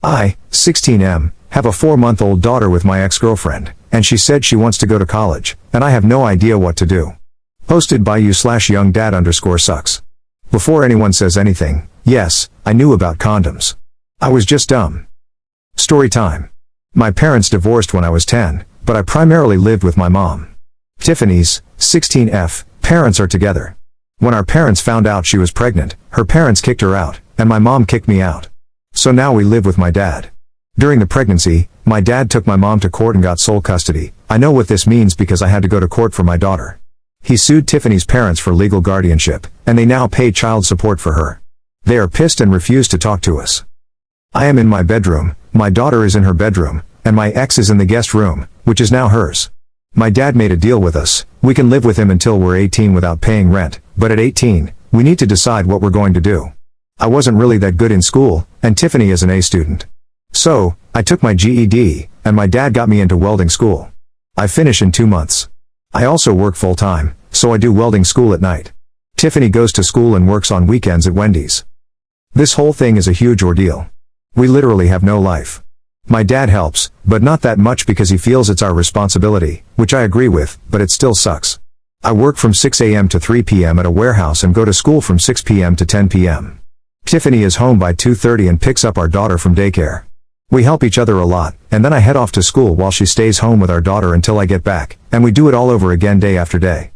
I, 16M, have a 4-month-old daughter with my ex-girlfriend, and she said she wants to go to college, and I have no idea what to do. Posted by you/youngdad_sucks. Before anyone says anything, yes, I knew about condoms. I was just dumb. Story time. My parents divorced when I was 10, but I primarily lived with my mom. Tiffany's, 16F, parents are together. When our parents found out she was pregnant, her parents kicked her out, and my mom kicked me out. So now we live with my dad. During the pregnancy, my dad took my mom to court and got sole custody. I know what this means because I had to go to court for my daughter. He sued Tiffany's parents for legal guardianship, and they now pay child support for her. They are pissed and refuse to talk to us. I am in my bedroom, my daughter is in her bedroom, and my ex is in the guest room, which is now hers. My dad made a deal with us. We can live with him until we're 18 without paying rent, but at 18, we need to decide what we're going to do. I wasn't really that good in school, and Tiffany is an A student. So, I took my GED, and my dad got me into welding school. I finish in 2 months. I also work full-time, so I do welding school at night. Tiffany goes to school and works on weekends at Wendy's. This whole thing is a huge ordeal. We literally have no life. My dad helps, but not that much because he feels it's our responsibility, which I agree with, but it still sucks. I work from 6 a.m. to 3 p.m. at a warehouse and go to school from 6 p.m. to 10 p.m. Tiffany is home by 2:30 and picks up our daughter from daycare. We help each other a lot, and then I head off to school while she stays home with our daughter until I get back, and we do it all over again day after day.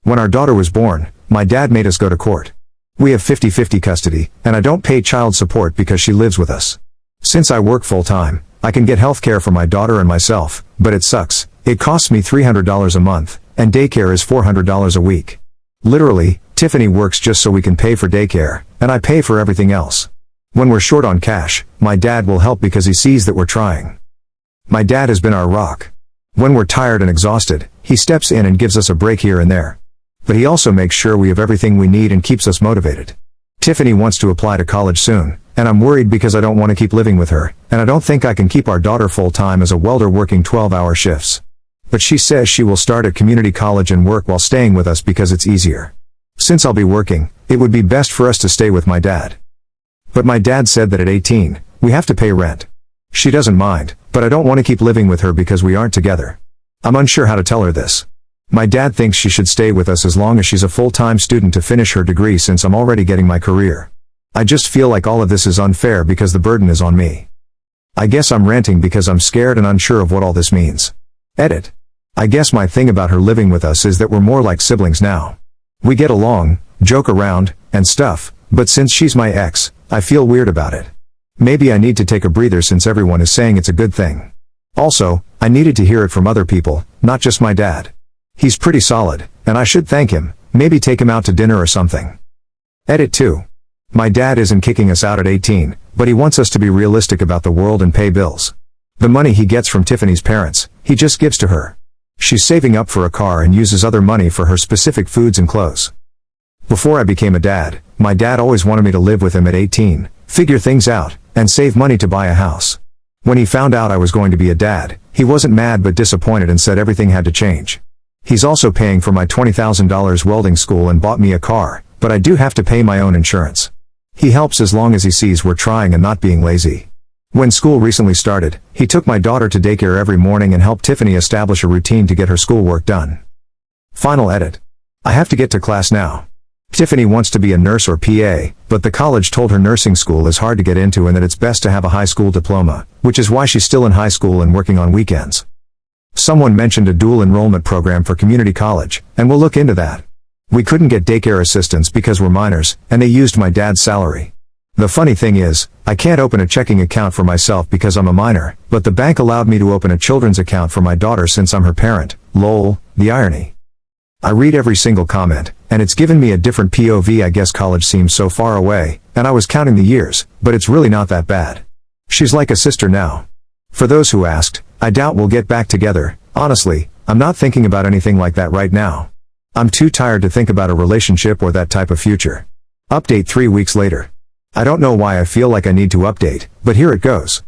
When our daughter was born, my dad made us go to court. We have 50-50 custody, and I don't pay child support because she lives with us. Since I work full-time, I can get health care for my daughter and myself, but it sucks. It costs me $300 a month, and daycare is $400 a week. Literally, Tiffany works just so we can pay for daycare, and I pay for everything else. When we're short on cash, my dad will help because he sees that we're trying. My dad has been our rock. When we're tired and exhausted, he steps in and gives us a break here and there. But he also makes sure we have everything we need and keeps us motivated. Tiffany wants to apply to college soon, and I'm worried because I don't want to keep living with her, and I don't think I can keep our daughter full-time as a welder working 12-hour shifts. But she says she will start at community college and work while staying with us because it's easier. Since I'll be working, it would be best for us to stay with my dad. But my dad said that at 18, we have to pay rent. She doesn't mind, but I don't want to keep living with her because we aren't together. I'm unsure how to tell her this. My dad thinks she should stay with us as long as she's a full-time student to finish her degree since I'm already getting my career. I just feel like all of this is unfair because the burden is on me. I guess I'm ranting because I'm scared and unsure of what all this means. Edit. I guess my thing about her living with us is that we're more like siblings now. We get along, joke around, and stuff, but since she's my ex, I feel weird about it. Maybe I need to take a breather since everyone is saying it's a good thing. Also, I needed to hear it from other people, not just my dad. He's pretty solid, and I should thank him, maybe take him out to dinner or something. Edit 2. My dad isn't kicking us out at 18, but he wants us to be realistic about the world and pay bills. The money he gets from Tiffany's parents, he just gives to her. She's saving up for a car and uses other money for her specific foods and clothes. Before I became a dad, my dad always wanted me to live with him at 18, figure things out, and save money to buy a house. When he found out I was going to be a dad, he wasn't mad but disappointed and said everything had to change. He's also paying for my $20,000 welding school and bought me a car, but I do have to pay my own insurance. He helps as long as he sees we're trying and not being lazy. When school recently started, he took my daughter to daycare every morning and helped Tiffany establish a routine to get her schoolwork done. Final edit. I have to get to class now. Tiffany wants to be a nurse or PA, but the college told her nursing school is hard to get into and that it's best to have a high school diploma, which is why she's still in high school and working on weekends. Someone mentioned a dual enrollment program for community college, and we'll look into that. We couldn't get daycare assistants because we're minors, and they used my dad's salary. The funny thing is, I can't open a checking account for myself because I'm a minor, but the bank allowed me to open a children's account for my daughter since I'm her parent. Lol, the irony. I read every single comment, and it's given me a different POV. I guess college seems so far away, and I was counting the years, but it's really not that bad. She's like a sister now. For those who asked, I doubt we'll get back together. Honestly, I'm not thinking about anything like that right now. I'm too tired to think about a relationship or that type of future. Update 3 weeks later. I don't know why I feel like I need to update, but here it goes.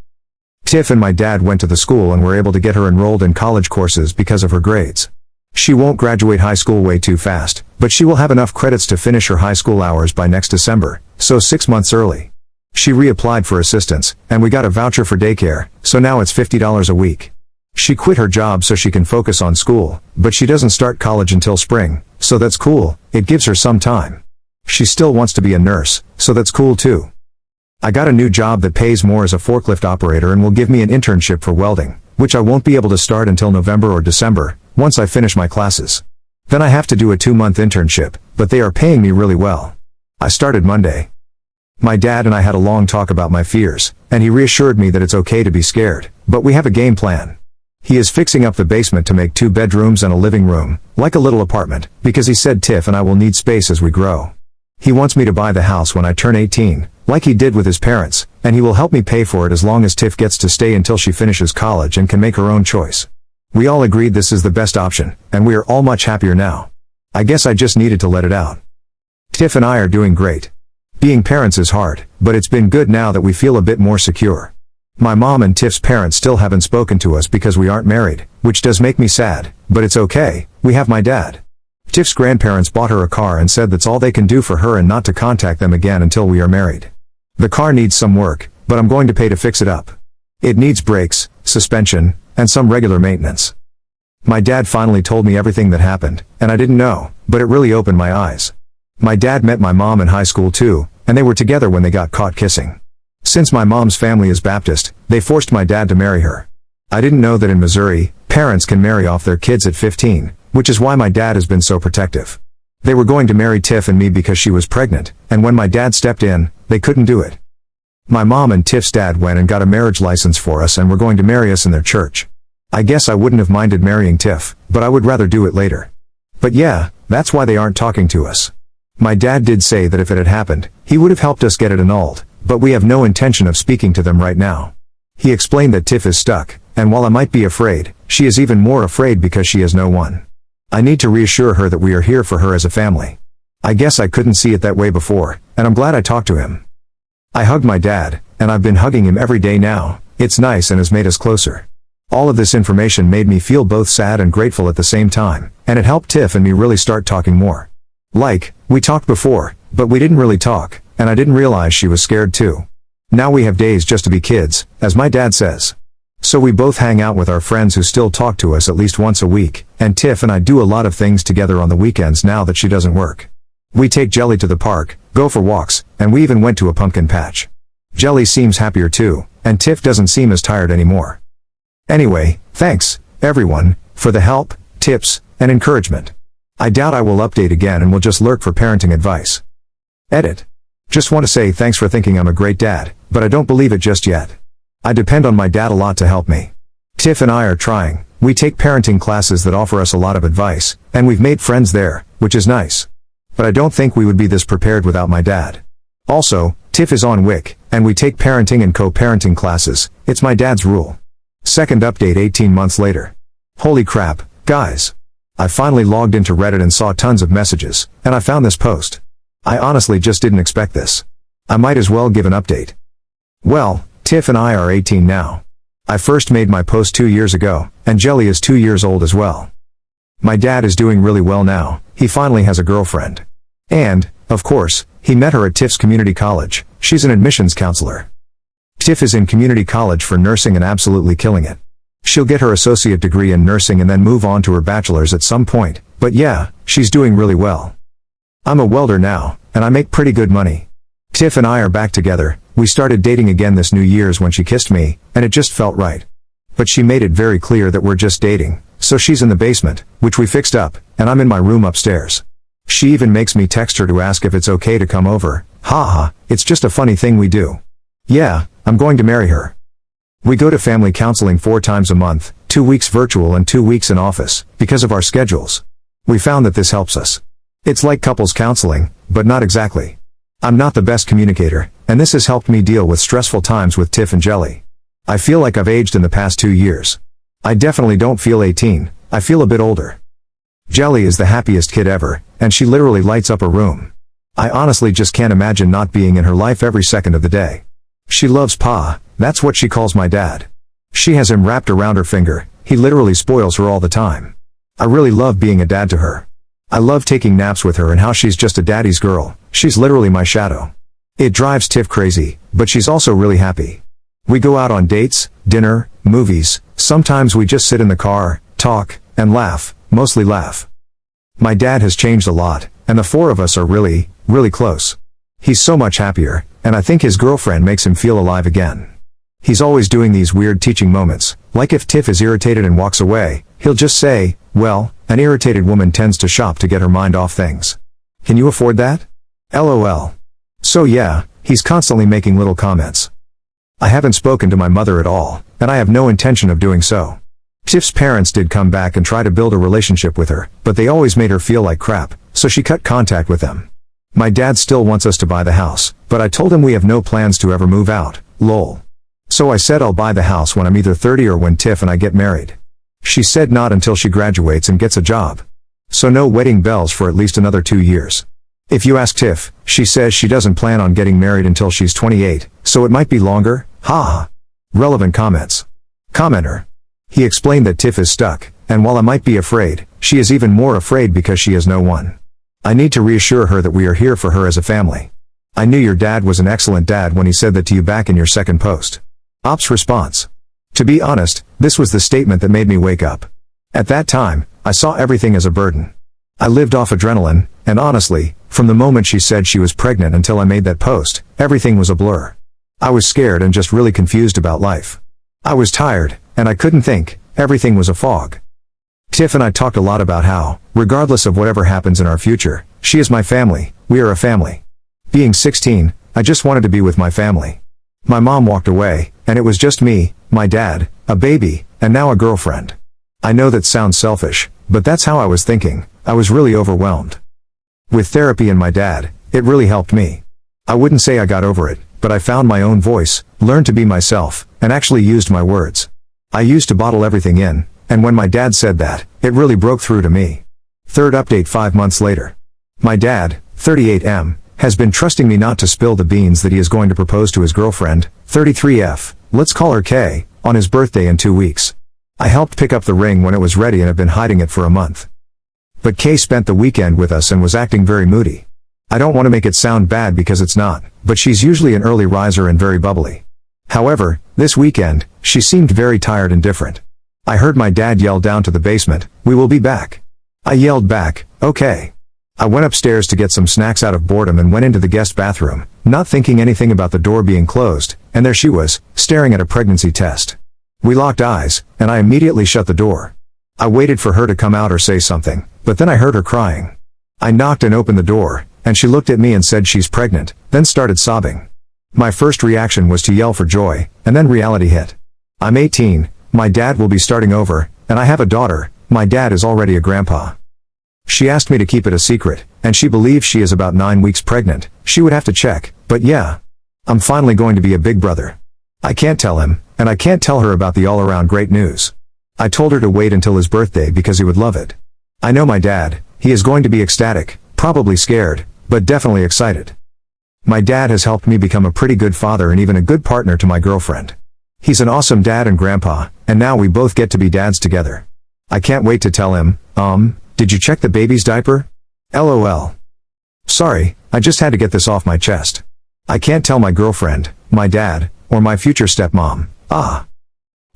Tiff and my dad went to the school and were able to get her enrolled in college courses because of her grades. She won't graduate high school way too fast, but she will have enough credits to finish her high school hours by next December, so 6 months early. She reapplied for assistance, and we got a voucher for daycare, so now it's $50 a week. She quit her job so she can focus on school, but she doesn't start college until spring, so that's cool, it gives her some time. She still wants to be a nurse, so that's cool too. I got a new job that pays more as a forklift operator and will give me an internship for welding, which I won't be able to start until November or December, once I finish my classes. Then I have to do a 2-month internship, but they are paying me really well. I started Monday. My dad and I had a long talk about my fears, and he reassured me that it's okay to be scared, but we have a game plan. He is fixing up the basement to make 2 bedrooms and a living room, like a little apartment, because he said Tiff and I will need space as we grow. He wants me to buy the house when I turn 18, like he did with his parents, and he will help me pay for it as long as Tiff gets to stay until she finishes college and can make her own choice. We all agreed this is the best option, and we are all much happier now. I guess I just needed to let it out. Tiff and I are doing great. Being parents is hard, but it's been good now that we feel a bit more secure. My mom and Tiff's parents still haven't spoken to us because we aren't married, which does make me sad, but it's okay, we have my dad. Tiff's grandparents bought her a car and said that's all they can do for her and not to contact them again until we are married. The car needs some work, but I'm going to pay to fix it up. It needs brakes, suspension, and some regular maintenance. My dad finally told me everything that happened, and I didn't know, but it really opened my eyes. My dad met my mom in high school too, and they were together when they got caught kissing. Since my mom's family is Baptist, they forced my dad to marry her. I didn't know that in Missouri, parents can marry off their kids at 15, which is why my dad has been so protective. They were going to marry Tiff and me because she was pregnant, and when my dad stepped in, they couldn't do it. My mom and Tiff's dad went and got a marriage license for us and were going to marry us in their church. I guess I wouldn't have minded marrying Tiff, but I would rather do it later. But yeah, that's why they aren't talking to us. My dad did say that if it had happened, he would have helped us get it annulled, but we have no intention of speaking to them right now. He explained that Tiff is stuck, and while I might be afraid, she is even more afraid because she has no one. I need to reassure her that we are here for her as a family. I guess I couldn't see it that way before, and I'm glad I talked to him. I hugged my dad, and I've been hugging him every day now. It's nice and has made us closer. All of this information made me feel both sad and grateful at the same time, and it helped Tiff and me really start talking more. Like, we talked before, but we didn't really talk, and I didn't realize she was scared too. Now we have days just to be kids, as my dad says. So we both hang out with our friends who still talk to us at least once a week, and Tiff and I do a lot of things together on the weekends now that she doesn't work. We take Jelly to the park, go for walks, and we even went to a pumpkin patch. Jelly seems happier too, and Tiff doesn't seem as tired anymore. Anyway, thanks, everyone, for the help, tips, and encouragement. I doubt I will update again and will just lurk for parenting advice. Edit. Just want to say thanks for thinking I'm a great dad, but I don't believe it just yet. I depend on my dad a lot to help me. Tiff and I are trying. We take parenting classes that offer us a lot of advice, and we've made friends there, which is nice. But I don't think we would be this prepared without my dad. Also, Tiff is on WIC, and we take parenting and co-parenting classes. It's my dad's rule. Second update 18 months later. Holy crap, guys. I finally logged into Reddit and saw tons of messages, and I found this post. I honestly just didn't expect this. I might as well give an update. Well, Tiff and I are 18 now. I first made my post 2 years ago, and Jelly is 2 years old as well. My dad is doing really well now. He finally has a girlfriend. And, of course, he met her at Tiff's community college. She's an admissions counselor. Tiff is in community college for nursing and absolutely killing it. She'll get her associate degree in nursing and then move on to her bachelor's at some point, but yeah, she's doing really well. I'm a welder now, and I make pretty good money. Tiff and I are back together. We started dating again this New Year's when she kissed me, and it just felt right. But she made it very clear that we're just dating, so she's in the basement, which we fixed up, and I'm in my room upstairs. She even makes me text her to ask if it's okay to come over. Haha, it's just a funny thing we do. Yeah, I'm going to marry her. We go to family counseling 4 times a month, 2 weeks virtual and 2 weeks in office, because of our schedules. We found that this helps us. It's like couples counseling, but not exactly. I'm not the best communicator, and this has helped me deal with stressful times with Tiff and Jelly. I feel like I've aged in the past 2 years. I definitely don't feel 18, I feel a bit older. Jelly is the happiest kid ever, and she literally lights up a room. I honestly just can't imagine not being in her life every second of the day. She loves Pa, that's what she calls my dad. She has him wrapped around her finger, he literally spoils her all the time. I really love being a dad to her. I love taking naps with her and how she's just a daddy's girl, she's literally my shadow. It drives Tiff crazy, but she's also really happy. We go out on dates, dinner, movies, sometimes we just sit in the car, talk, and laugh, mostly laugh. My dad has changed a lot, and the four of us are really, really close. He's so much happier, and I think his girlfriend makes him feel alive again. He's always doing these weird teaching moments, like if Tiff is irritated and walks away, he'll just say, "Well, an irritated woman tends to shop to get her mind off things. Can you afford that? LOL. So yeah, he's constantly making little comments. I haven't spoken to my mother at all, and I have no intention of doing so. Tiff's parents did come back and try to build a relationship with her, but they always made her feel like crap, so she cut contact with them. My dad still wants us to buy the house, but I told him we have no plans to ever move out, lol. So I said I'll buy the house when I'm either 30 or when Tiff and I get married. She said not until she graduates and gets a job. So no wedding bells for at least another 2 years. If you ask Tiff, she says she doesn't plan on getting married until she's 28, so it might be longer, haha. Relevant comments. Commenter. He explained that Tiff is stuck, and while I might be afraid, she is even more afraid because she has no one. I need to reassure her that we are here for her as a family. I knew your dad was an excellent dad when he said that to you back in your second post. Ops response. To be honest, this was the statement that made me wake up. At that time, I saw everything as a burden. I lived off adrenaline, and honestly, from the moment she said she was pregnant until I made that post, everything was a blur. I was scared and just really confused about life. I was tired, and I couldn't think, everything was a fog. Tiff and I talked a lot about how, regardless of whatever happens in our future, she is my family, we are a family. Being 16, I just wanted to be with my family. My mom walked away, and it was just me, my dad, a baby, and now a girlfriend. I know that sounds selfish, but that's how I was thinking. I was really overwhelmed. With therapy and my dad, it really helped me. I wouldn't say I got over it, but I found my own voice, learned to be myself, and actually used my words. I used to bottle everything in, and when my dad said that, it really broke through to me. Third update 5 months later. My dad, 38M, has been trusting me not to spill the beans that he is going to propose to his girlfriend, 33F, let's call her K, on his birthday in 2 weeks. I helped pick up the ring when it was ready and have been hiding it for a month. But Kay spent the weekend with us and was acting very moody. I don't want to make it sound bad because it's not, but she's usually an early riser and very bubbly. However, this weekend, she seemed very tired and different. I heard my dad yell down to the basement, "We will be back." I yelled back, "Okay." I went upstairs to get some snacks out of boredom and went into the guest bathroom, not thinking anything about the door being closed, and there she was, staring at a pregnancy test. We locked eyes, and I immediately shut the door. I waited for her to come out or say something, but then I heard her crying. I knocked and opened the door, and she looked at me and said she's pregnant, then started sobbing. My first reaction was to yell for joy, and then reality hit. I'm 18, my dad will be starting over, and I have a daughter, my dad is already a grandpa. She asked me to keep it a secret, and she believes she is about 9 weeks pregnant. She would have to check, but yeah. I'm finally going to be a big brother. I can't tell him, and I can't tell her about the all-around great news. I told her to wait until his birthday because he would love it. I know my dad, he is going to be ecstatic, probably scared, but definitely excited. My dad has helped me become a pretty good father and even a good partner to my girlfriend. He's an awesome dad and grandpa, and now we both get to be dads together. I can't wait to tell him, did you check the baby's diaper? LOL. Sorry, I just had to get this off my chest. I can't tell my girlfriend, my dad, or my future stepmom.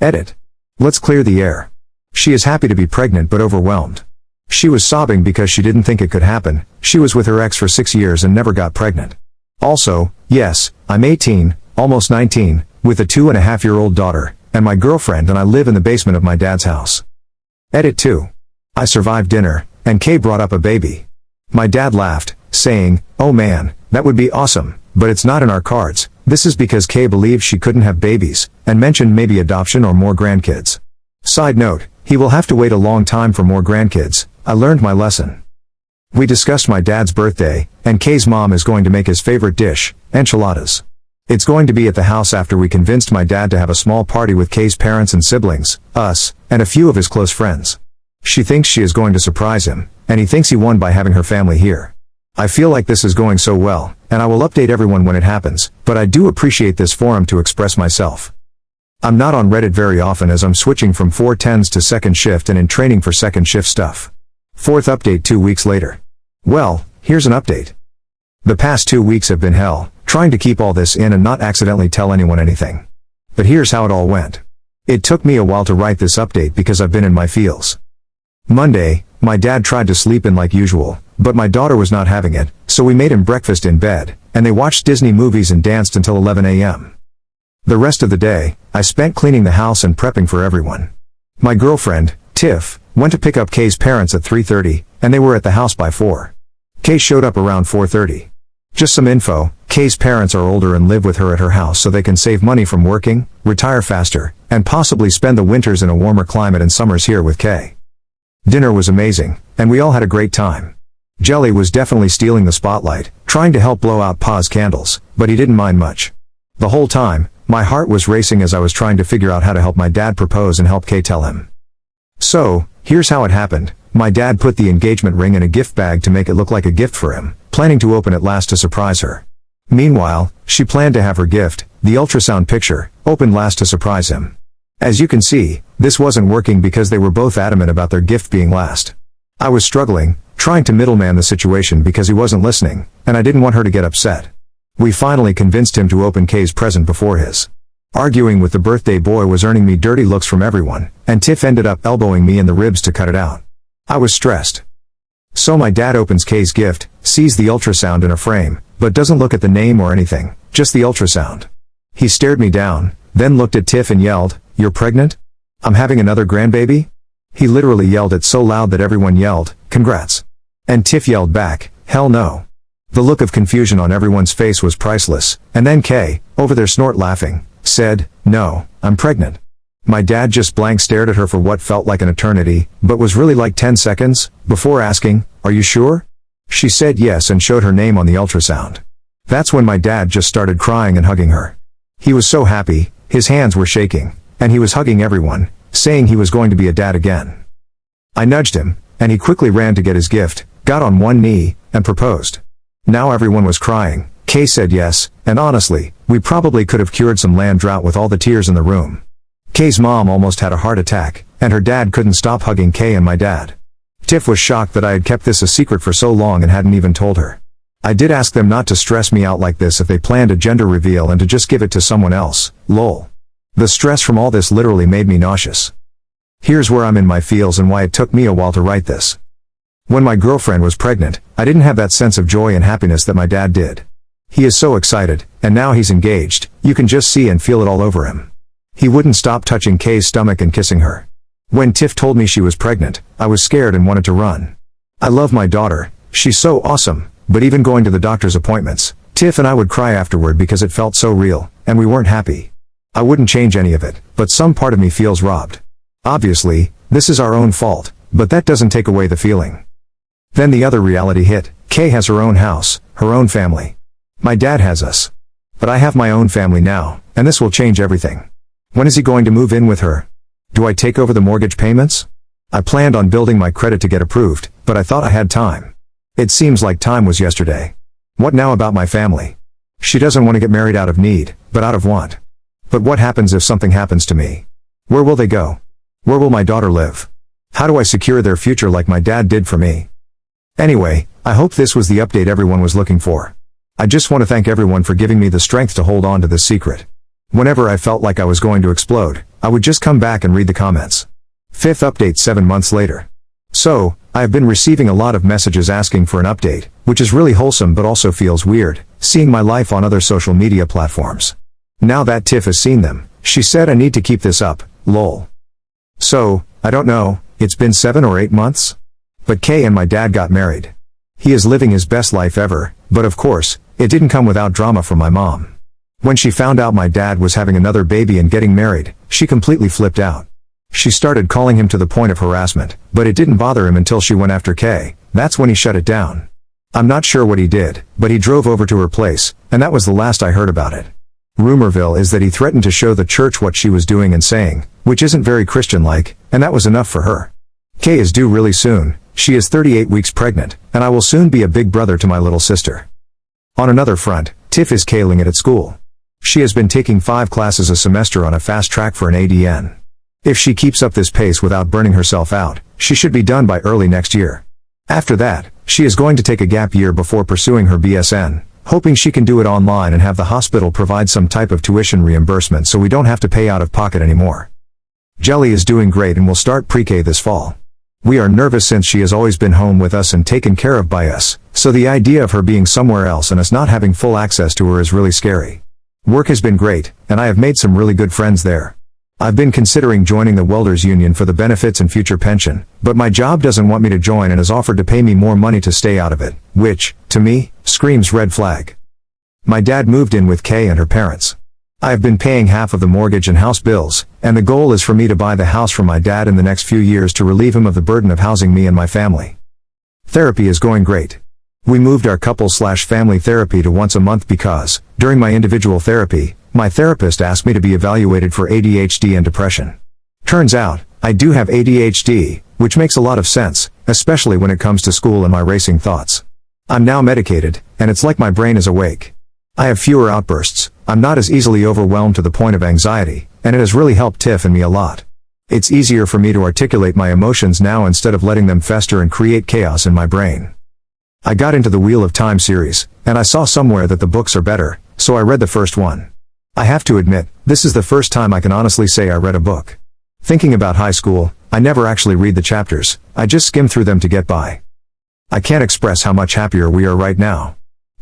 Edit. Let's clear the air. She is happy to be pregnant but overwhelmed. She was sobbing because she didn't think it could happen. She was with her ex for 6 years and never got pregnant. Also, yes, I'm 18, almost 19, with a 2.5-year-old daughter, and my girlfriend and I live in the basement of my dad's house. Edit 2. I survived dinner, and Kay brought up a baby. My dad laughed, saying, "Oh man, that would be awesome, but it's not in our cards." This is because Kay believed she couldn't have babies, and mentioned maybe adoption or more grandkids. Side note, he will have to wait a long time for more grandkids. I learned my lesson. We discussed my dad's birthday, and Kay's mom is going to make his favorite dish, enchiladas. It's going to be at the house after we convinced my dad to have a small party with Kay's parents and siblings, us, and a few of his close friends. She thinks she is going to surprise him, and he thinks he won by having her family here. I feel like this is going so well, and I will update everyone when it happens, but I do appreciate this forum to express myself. I'm not on Reddit very often as I'm switching from 410s to second shift and in training for second shift stuff. Fourth update 2 weeks later. Well, here's an update. The past 2 weeks have been hell, trying to keep all this in and not accidentally tell anyone anything. But here's how it all went. It took me a while to write this update because I've been in my feels. Monday, my dad tried to sleep in like usual, but my daughter was not having it, so we made him breakfast in bed, and they watched Disney movies and danced until 11 a.m. The rest of the day, I spent cleaning the house and prepping for everyone. My girlfriend, Tiff, went to pick up Kay's parents at 3:30, and they were at the house by 4. Kay showed up around 4:30. Just some info, Kay's parents are older and live with her at her house so they can save money from working, retire faster, and possibly spend the winters in a warmer climate and summers here with Kay. Dinner was amazing, and we all had a great time. Jelly was definitely stealing the spotlight, trying to help blow out Pa's candles, but he didn't mind much. The whole time, my heart was racing as I was trying to figure out how to help my dad propose and help Kay tell him. So, here's how it happened. My dad put the engagement ring in a gift bag to make it look like a gift for him, planning to open it last to surprise her. Meanwhile, she planned to have her gift, the ultrasound picture, opened last to surprise him. As you can see, this wasn't working because they were both adamant about their gift being last. I was struggling, trying to middleman the situation because he wasn't listening, and I didn't want her to get upset. We finally convinced him to open Kay's present before his. Arguing with the birthday boy was earning me dirty looks from everyone, and Tiff ended up elbowing me in the ribs to cut it out. I was stressed. So my dad opens Kay's gift, sees the ultrasound in a frame, but doesn't look at the name or anything, just the ultrasound. He stared me down, then looked at Tiff and yelled, "You're pregnant? I'm having another grandbaby?" He literally yelled it so loud that everyone yelled, "Congrats." And Tiff yelled back, "Hell no." The look of confusion on everyone's face was priceless, and then Kay, over their snort laughing, said, "No, I'm pregnant." My dad just blank stared at her for what felt like an eternity, but was really like 10 seconds, before asking, "Are you sure?" She said yes and showed her name on the ultrasound. That's when my dad just started crying and hugging her. He was so happy, his hands were shaking, and he was hugging everyone, saying he was going to be a dad again. I nudged him, and he quickly ran to get his gift, got on one knee, and proposed. Now everyone was crying. Kay said yes, and honestly, we probably could have cured some land drought with all the tears in the room. Kay's mom almost had a heart attack, and her dad couldn't stop hugging Kay and my dad. Tiff was shocked that I had kept this a secret for so long and hadn't even told her. I did ask them not to stress me out like this if they planned a gender reveal and to just give it to someone else, lol. The stress from all this literally made me nauseous. Here's where I'm in my feels and why it took me a while to write this. When my girlfriend was pregnant, I didn't have that sense of joy and happiness that my dad did. He is so excited, and now he's engaged, you can just see and feel it all over him. He wouldn't stop touching Kay's stomach and kissing her. When Tiff told me she was pregnant, I was scared and wanted to run. I love my daughter, she's so awesome, but even going to the doctor's appointments, Tiff and I would cry afterward because it felt so real, and we weren't happy. I wouldn't change any of it, but some part of me feels robbed. Obviously, this is our own fault, but that doesn't take away the feeling. Then the other reality hit. Kay has her own house, her own family. My dad has us. But I have my own family now, and this will change everything. When is he going to move in with her? Do I take over the mortgage payments? I planned on building my credit to get approved, but I thought I had time. It seems like time was yesterday. What now about my family? She doesn't want to get married out of need, but out of want. But what happens if something happens to me? Where will they go? Where will my daughter live? How do I secure their future like my dad did for me? Anyway, I hope this was the update everyone was looking for. I just want to thank everyone for giving me the strength to hold on to this secret. Whenever I felt like I was going to explode, I would just come back and read the comments. Fifth update 7 months later. So, I have been receiving a lot of messages asking for an update, which is really wholesome but also feels weird, seeing my life on other social media platforms. Now that Tiff has seen them, she said I need to keep this up, lol. So, I don't know, it's been 7 or 8 months? But Kay and my dad got married. He is living his best life ever, but of course, it didn't come without drama from my mom. When she found out my dad was having another baby and getting married, she completely flipped out. She started calling him to the point of harassment, but it didn't bother him until she went after Kay. That's when he shut it down. I'm not sure what he did, but he drove over to her place, and that was the last I heard about it. Rumorville is that he threatened to show the church what she was doing and saying, which isn't very Christian-like, and that was enough for her. Kay is due really soon. She is 38 weeks pregnant, and I will soon be a big brother to my little sister. On another front, Tiff is killing it at school. She has been taking 5 classes a semester on a fast track for an ADN. If she keeps up this pace without burning herself out, she should be done by early next year. After that, she is going to take a gap year before pursuing her BSN, hoping she can do it online and have the hospital provide some type of tuition reimbursement so we don't have to pay out of pocket anymore. Jelly is doing great and will start pre-K this fall. We are nervous since she has always been home with us and taken care of by us, so the idea of her being somewhere else and us not having full access to her is really scary. Work has been great, and I have made some really good friends there. I've been considering joining the welders union for the benefits and future pension, but my job doesn't want me to join and has offered to pay me more money to stay out of it, which, to me, screams red flag. My dad moved in with Kay and her parents. I have been paying half of the mortgage and house bills, and the goal is for me to buy the house for my dad in the next few years to relieve him of the burden of housing me and my family. Therapy is going great. We moved our couple/family therapy to once a month because, during my individual therapy, my therapist asked me to be evaluated for ADHD and depression. Turns out, I do have ADHD, which makes a lot of sense, especially when it comes to school and my racing thoughts. I'm now medicated, and it's like my brain is awake. I have fewer outbursts, I'm not as easily overwhelmed to the point of anxiety, and it has really helped Tiff and me a lot. It's easier for me to articulate my emotions now instead of letting them fester and create chaos in my brain. I got into the Wheel of Time series, and I saw somewhere that the books are better, so I read the first one. I have to admit, this is the first time I can honestly say I read a book. Thinking about high school, I never actually read the chapters, I just skim through them to get by. I can't express how much happier we are right now.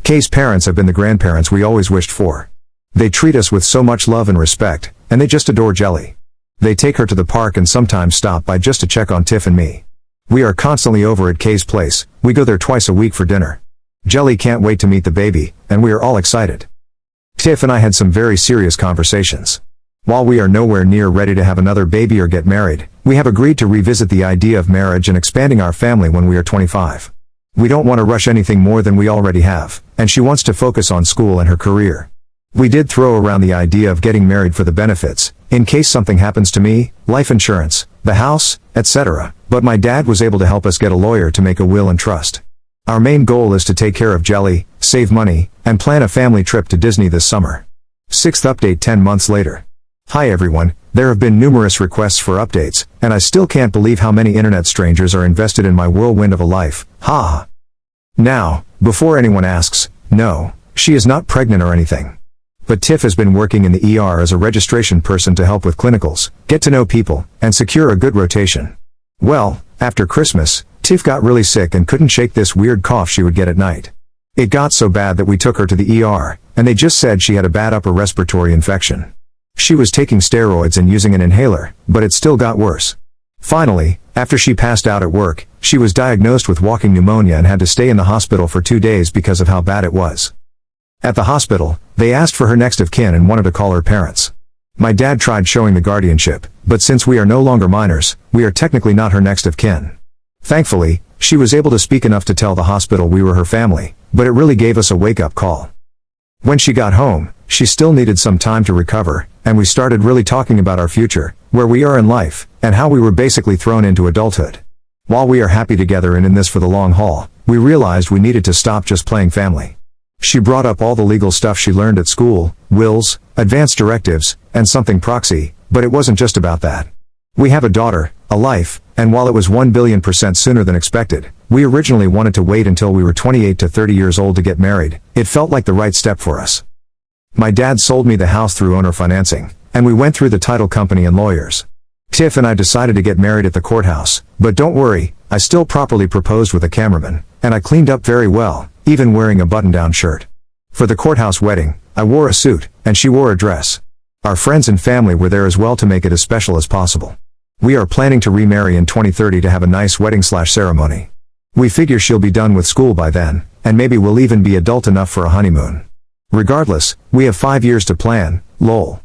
Kay's parents have been the grandparents we always wished for. They treat us with so much love and respect, and they just adore Jelly. They take her to the park and sometimes stop by just to check on Tiff and me. We are constantly over at Kay's place, we go there twice a week for dinner. Jelly can't wait to meet the baby, and we are all excited. Tiff and I had some very serious conversations. While we are nowhere near ready to have another baby or get married, we have agreed to revisit the idea of marriage and expanding our family when we are 25. We don't want to rush anything more than we already have, and she wants to focus on school and her career. We did throw around the idea of getting married for the benefits, in case something happens to me, life insurance, the house, etc., but my dad was able to help us get a lawyer to make a will and trust. Our main goal is to take care of Jelly, save money, and plan a family trip to Disney this summer. 6th update 10 months later. Hi everyone, there have been numerous requests for updates, and I still can't believe how many internet strangers are invested in my whirlwind of a life, ha. Now, before anyone asks, no, she is not pregnant or anything. But Tiff has been working in the ER as a registration person to help with clinicals, get to know people, and secure a good rotation. Well, after Christmas, Tiff got really sick and couldn't shake this weird cough she would get at night. It got so bad that we took her to the ER, and they just said she had a bad upper respiratory infection. She was taking steroids and using an inhaler, but it still got worse. Finally, after she passed out at work, she was diagnosed with walking pneumonia and had to stay in the hospital for 2 days because of how bad it was. At the hospital, they asked for her next of kin and wanted to call her parents. My dad tried showing the guardianship, but since we are no longer minors, we are technically not her next of kin. Thankfully, she was able to speak enough to tell the hospital we were her family, but it really gave us a wake-up call. When she got home, she still needed some time to recover, and we started really talking about our future, where we are in life, and how we were basically thrown into adulthood. While we are happy together and in this for the long haul, we realized we needed to stop just playing family. She brought up all the legal stuff she learned at school, wills, advance directives, and something proxy, but it wasn't just about that. We have a daughter, a life, and while it was 1,000,000,000% sooner than expected, we originally wanted to wait until we were 28 to 30 years old to get married. It felt like the right step for us. My dad sold me the house through owner financing, and we went through the title company and lawyers. Tiff and I decided to get married at the courthouse, but don't worry, I still properly proposed with a cameraman, and I cleaned up very well, even wearing a button-down shirt. For the courthouse wedding, I wore a suit, and she wore a dress. Our friends and family were there as well to make it as special as possible. We are planning to remarry in 2030 to have a nice wedding/ceremony. We figure she'll be done with school by then, and maybe we'll even be adult enough for a honeymoon. Regardless, we have 5 years to plan, lol.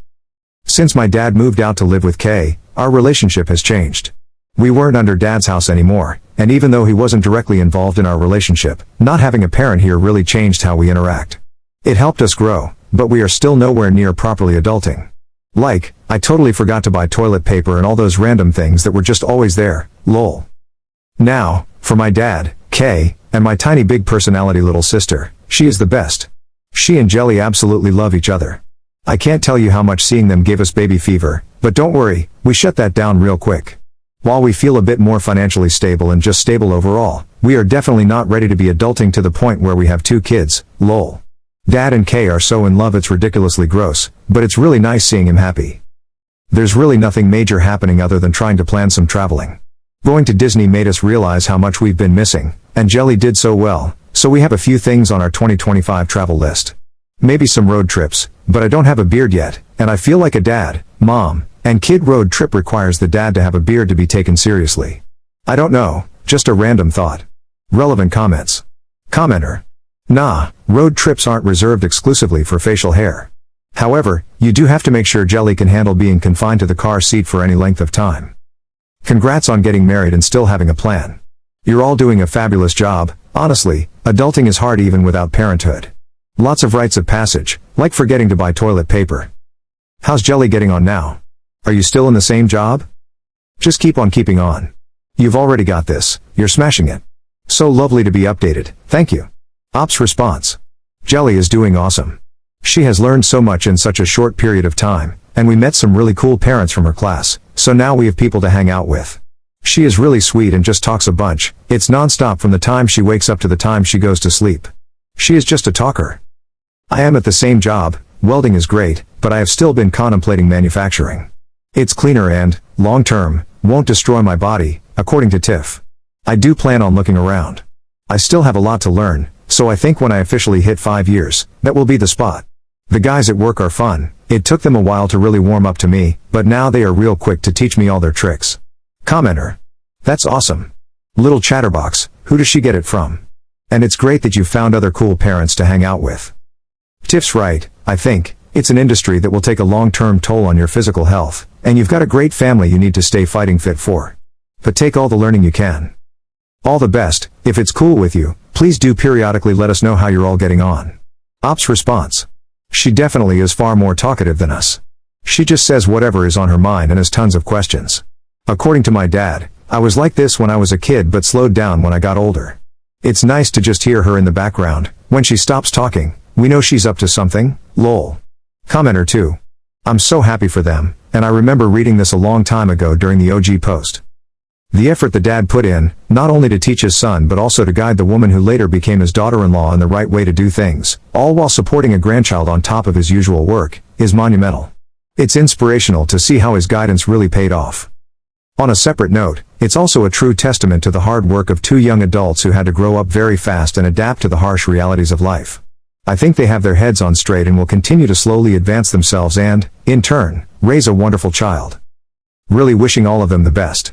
Since my dad moved out to live with Kay, our relationship has changed. We weren't under Dad's house anymore, and even though he wasn't directly involved in our relationship, not having a parent here really changed how we interact. It helped us grow, but we are still nowhere near properly adulting. Like, I totally forgot to buy toilet paper and all those random things that were just always there, lol. Now, for my dad, Kay, and my tiny big personality little sister, she is the best. She and Jelly absolutely love each other. I can't tell you how much seeing them gave us baby fever, but don't worry, we shut that down real quick. While we feel a bit more financially stable and just stable overall, we are definitely not ready to be adulting to the point where we have 2 kids, lol. Dad and Kay are so in love it's ridiculously gross, but it's really nice seeing him happy. There's really nothing major happening other than trying to plan some traveling. Going to Disney made us realize how much we've been missing, and Jelly did so well, so we have a few things on our 2025 travel list. Maybe some road trips, but I don't have a beard yet, and I feel like a dad, mom, and kid road trip requires the dad to have a beard to be taken seriously. I don't know, just a random thought. Relevant comments. Commenter. Nah, road trips aren't reserved exclusively for facial hair. However, you do have to make sure Jelly can handle being confined to the car seat for any length of time. Congrats on getting married and still having a plan. You're all doing a fabulous job. Honestly, adulting is hard even without parenthood. Lots of rites of passage, like forgetting to buy toilet paper. How's Jelly getting on now? Are you still in the same job? Just keep on keeping on. You've already got this, you're smashing it. So lovely to be updated, thank you. Ops response. Jelly is doing awesome. She has learned so much in such a short period of time, and we met some really cool parents from her class, so now we have people to hang out with. She is really sweet and just talks a bunch. It's non-stop from the time she wakes up to the time she goes to sleep. She is just a talker. I am at the same job. Welding is great, but I have still been contemplating manufacturing. It's cleaner and, long-term, won't destroy my body, according to Tiff. I do plan on looking around. I still have a lot to learn, so I think when I officially hit 5 years, that will be the spot. The guys at work are fun. It took them a while to really warm up to me, but now they are real quick to teach me all their tricks. Commenter. That's awesome. Little chatterbox, who does she get it from? And it's great that you've found other cool parents to hang out with. Tiff's right, I think. It's an industry that will take a long-term toll on your physical health, and you've got a great family you need to stay fighting fit for. But take all the learning you can. All the best. If it's cool with you, please do periodically let us know how you're all getting on. Ops response. She definitely is far more talkative than us. She just says whatever is on her mind and has tons of questions. According to my dad, I was like this when I was a kid but slowed down when I got older. It's nice to just hear her in the background. When she stops talking, we know she's up to something, lol. Commenter 2. I'm so happy for them, and I remember reading this a long time ago during the OG post. The effort the dad put in, not only to teach his son but also to guide the woman who later became his daughter-in-law in the right way to do things, all while supporting a grandchild on top of his usual work, is monumental. It's inspirational to see how his guidance really paid off. On a separate note, it's also a true testament to the hard work of two young adults who had to grow up very fast and adapt to the harsh realities of life. I think they have their heads on straight and will continue to slowly advance themselves and, in turn, raise a wonderful child. Really wishing all of them the best.